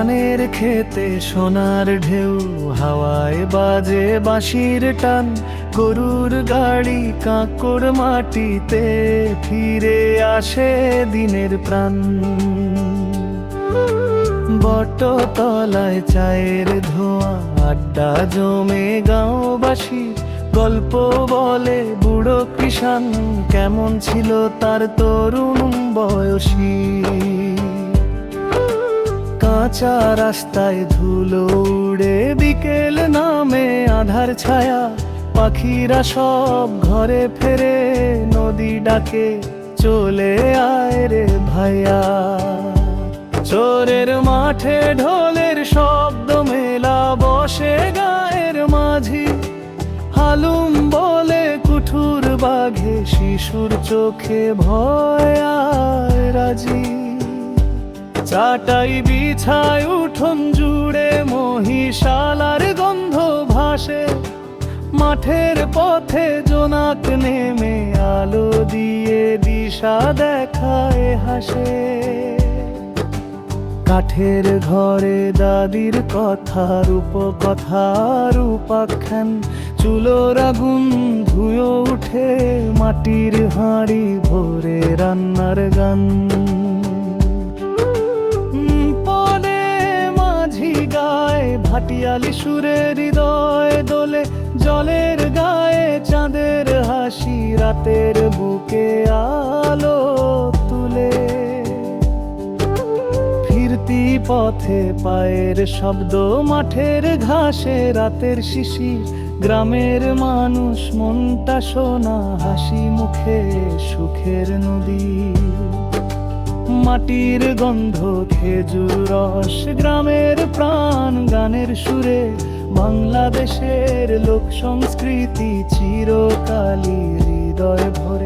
ধানের খেতে সোনার ঢেউ, হাওয়ায় বাজে বাঁশির টান, গরুর গাড়ি কাঁকড় মাটিতে ফিরে আসে দিনের প্রাণ। বটতলায় চায়ের ধোঁয়া, আড্ডা জমে গাঁওবাসী, গল্প বলে বুড়ো কিষান, কেমন ছিল তার তরুণ বয়সী। কাঁচা রাস্তায় ধুলো উড়ে, বিকেল নামে আধার ছায়া, পাখিরা সব ঘরে ফেরে, নদী ডাকে চলে আয় রে ভাইয়া। চোরের মাঠে ঢোলের শব্দ, মেলা বসে গায়ের মাঝি, হালুম বলে কুঠুর বাঘে, শিশুর চোখে ভয় আর রাজি। চাটাই বিছায় উঠোন জুড়ে, মহিষালার গন্ধ ভাসে, মাঠের পথে জোনাক নেমে আলো দিয়ে দিশা দেখায় হাসে। কাঠের ঘরে দাদির কথা, রূপকথার উপাখ্যান, চুলোর আগুন ধুয়ো উঠে, মাটির হাঁড়ি ভরে রান্নার গান। পদে মাঝি গায়ে ভাটিয়ালি সুরে, হৃদয় দোলে জলের গায়ে, চাঁদের হাসি রাতের বুকে আলো তুলে। ফিরতি পথে পায়ের শব্দ, মাঠের ঘাসে রাতের শিশির, গ্রামের মানুষ মনটা সোনা, হাসি মুখে সুখের নদী। মাটির গন্ধ, খেজুর রস, গ্রামের প্রাণ, গানের সুরে, বাংলাদেশের লোক সংস্কৃতি চিরকালই হৃদয় ভরে।